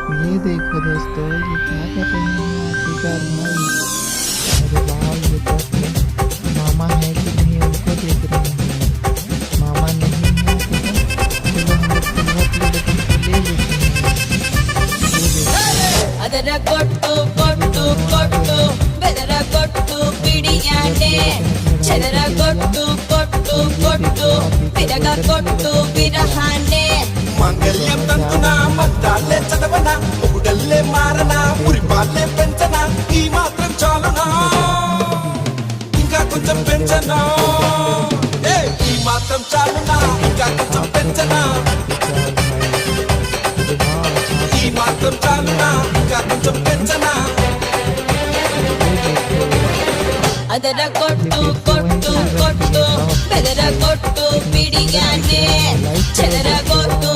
ये देखो दोस्तों, ये क्या कर रहे हैं आखिरकार भाई। अरे वाह, ये तो मामा है कि नहीं उनको देख रहे हैं। मामा नहीं है तो चलो हम लोग सिल्वर प्लेट ले लेते हैं। ये देखो ಅದರ ಕೊಟ್ಟು ಕೊಟ್ಟು ಕೊಟ್ಟು ಬೆದರ ಕೊಟ್ಟು ಬಿಡಿಯಾನೆ ಚದರ ಕೊಟ್ಟು ಕೊಟ್ಟು ಕೊಟ್ಟು ಬಿರಗ ಕೊಟ್ಟು ಬಿರಹಾನೆ మంగళ్యం తంతున మద్దాలే చదవన ఉడల్లే మారన ఉరిపాలే పెంచన ఈ మాత్రం చాలునా ఇంకా కొంచెం పెంచనా ఈ మాత్రం చాలునా ఇంకా కొంచెం పెంచనా ఈ మాత్రం చాలునా ఇంకా కొంచెం పెంచనా ಅದರ ಕೊಟ್ಟು ಕೊಟ್ಟು ಕೊಟ್ಟು ಬೆದರ ಕೊಟ್ಟು ಬಿಡಿಯಾನೆ ಚದರ ಕೊಟ್ಟು